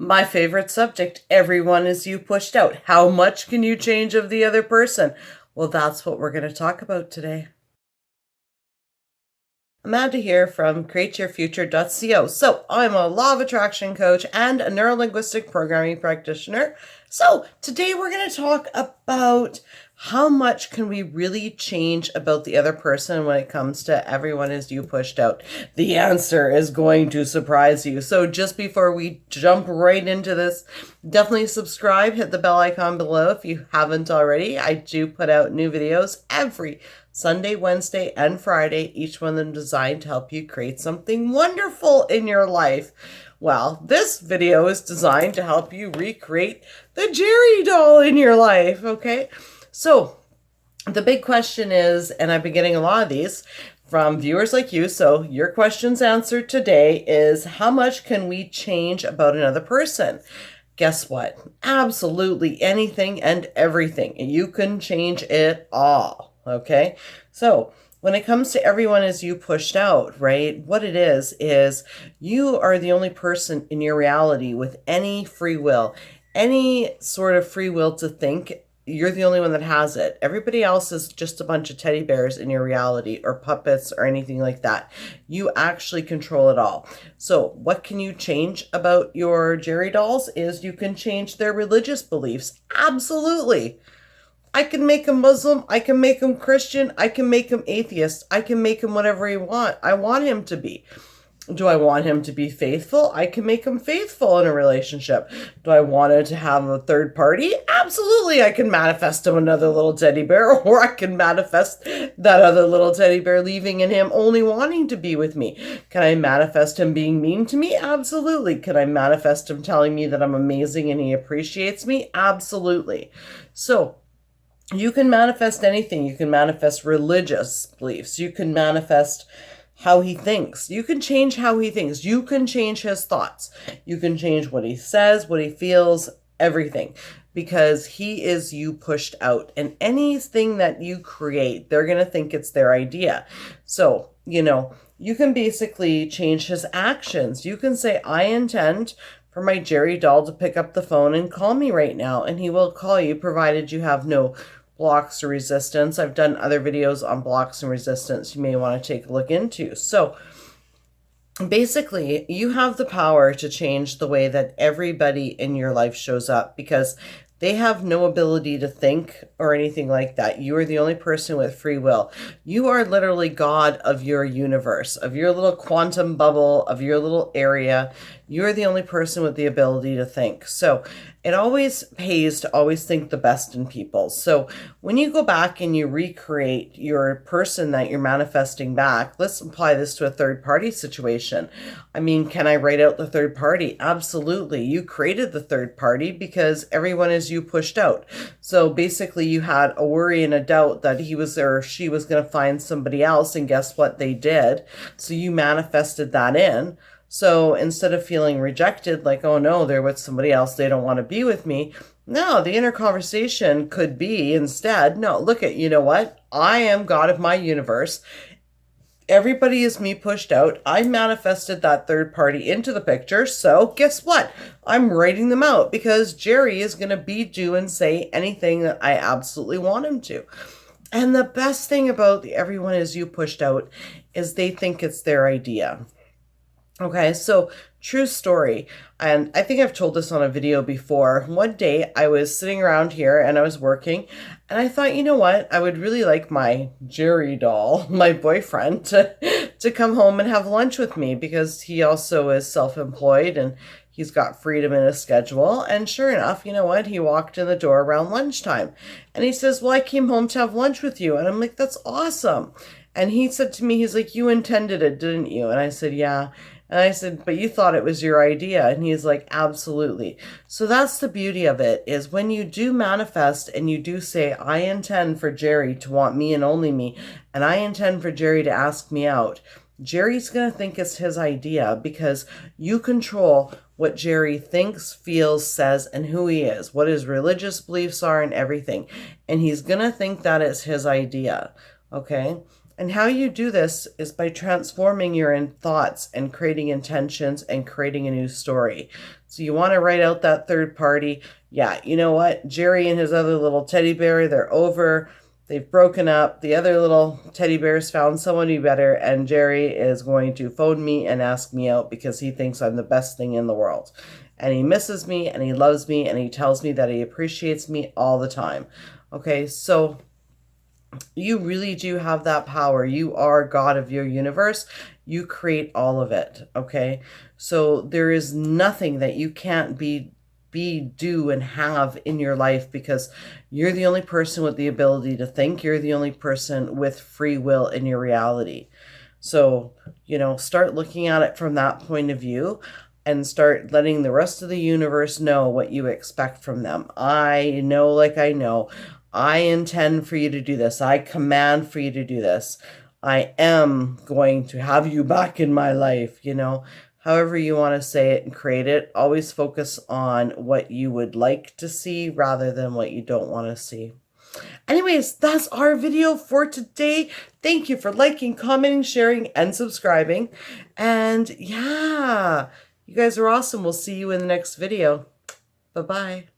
My favorite subject, everyone is you pushed out. How much can you change of the other person? Well, that's what we're going to talk about today. Amanda here from createyourfuture.co. So, I'm a law of attraction coach and a neurolinguistic programming practitioner. So, today we're going to talk about how much can we really change about the other person when it comes to everyone is you pushed out. The answer is going to surprise you. So, just before we jump right into this, definitely subscribe, hit the bell icon below if you haven't already. I do put out new videos every Sunday, Wednesday, and Friday, each one of them designed to help you create something wonderful in your life. Well, this video is designed to help you recreate the Jerry doll in your life, okay? So, the big question is, and I've been getting a lot of these from viewers like you, so your questions answered today is, how much can we change about another person? Guess what? Absolutely anything and everything. You can change it all. Okay, so when it comes to everyone is you pushed out, right? What it is you are the only person in your reality with any free will, any sort of free will to think. You're the only one that has it. Everybody else is just a bunch of teddy bears in your reality or puppets or anything like that. You actually control it all. So what can you change about your Jerry dolls is you can change their religious beliefs. Absolutely. I can make him Muslim, I can make him Christian, I can make him atheist, I can make him whatever I want him to be. Do I want him to be faithful? I can make him faithful in a relationship. Do I want him to have a third party? Absolutely, I can manifest him another little teddy bear, or I can manifest that other little teddy bear leaving and him only wanting to be with me. Can I manifest him being mean to me? Absolutely. Can I manifest him telling me that I'm amazing and he appreciates me? Absolutely. So, you can manifest anything. You can manifest religious beliefs. You can manifest how he thinks. You can change how he thinks. You can change his thoughts. You can change what he says, what he feels, everything. Because he is you pushed out. And anything that you create, they're going to think it's their idea. So, you can basically change his actions. You can say, I intend for my Jerry doll to pick up the phone and call me right now. And he will call you, provided you have no blocks or resistance. I've done other videos on blocks and resistance you may want to take a look into. So basically, you have the power to change the way that everybody in your life shows up because they have no ability to think or anything like that. You are the only person with free will. You are literally God of your universe, of your little quantum bubble, of your little area. You're the only person with the ability to think. So it always pays to always think the best in people. So when you go back and you recreate your person that you're manifesting back, let's apply this to a third party situation. I mean, can I write out the third party? Absolutely. You created the third party because everyone is you pushed out. So basically you had a worry and a doubt that he was or she was going to find somebody else, and guess what they did? So you manifested that in. So instead of feeling rejected, like, oh no, they're with somebody else, they don't want to be with me. No, the inner conversation could be instead, no, look at, you know what? I am God of my universe. Everybody is me pushed out. I manifested that third party into the picture. So guess what? I'm writing them out because Jerry is going to be, do, and say anything that I absolutely want him to. And the best thing about the everyone is you pushed out is they think it's their idea. Okay, so true story. And I think I've told this on a video before. One day I was sitting around here and I was working and I thought, you know what? I would really like my Jerry doll, my boyfriend, to come home and have lunch with me because he also is self-employed and he's got freedom in his schedule. And sure enough, you know what? He walked in the door around lunchtime and he says, well, I came home to have lunch with you. And I'm like, that's awesome. And he said to me, he's like, you intended it, didn't you? And I said, yeah. And I said, but you thought it was your idea. And he's like, absolutely. So that's the beauty of it, is when you do manifest and you do say, I intend for Jerry to want me and only me, and I intend for Jerry to ask me out, Jerry's going to think it's his idea because you control what Jerry thinks, feels, says, and who he is, what his religious beliefs are and everything. And he's going to think that it's his idea. Okay? And how you do this is by transforming your thoughts and creating intentions and creating a new story. So you want to write out that third party. Yeah, you know what? Jerry and his other little teddy bear, they're over. They've broken up. The other little teddy bears found someone better, and Jerry is going to phone me and ask me out because he thinks I'm the best thing in the world. And he misses me, and he loves me, and he tells me that he appreciates me all the time. Okay, so you really do have that power. You are God of your universe. You create all of it, okay? So there is nothing that you can't be, do, and have in your life, because you're the only person with the ability to think. You're the only person with free will in your reality. So, start looking at it from that point of view and start letting the rest of the universe know what you expect from them. I know, like I know. I intend for you to do this. I command for you to do this. I am going to have you back in my life, however you want to say it and create it. Always focus on what you would like to see rather than what you don't want to see. Anyways, that's our video for today. Thank you for liking, commenting, sharing, and subscribing. And yeah, you guys are awesome. We'll see you in the next video. Bye-bye.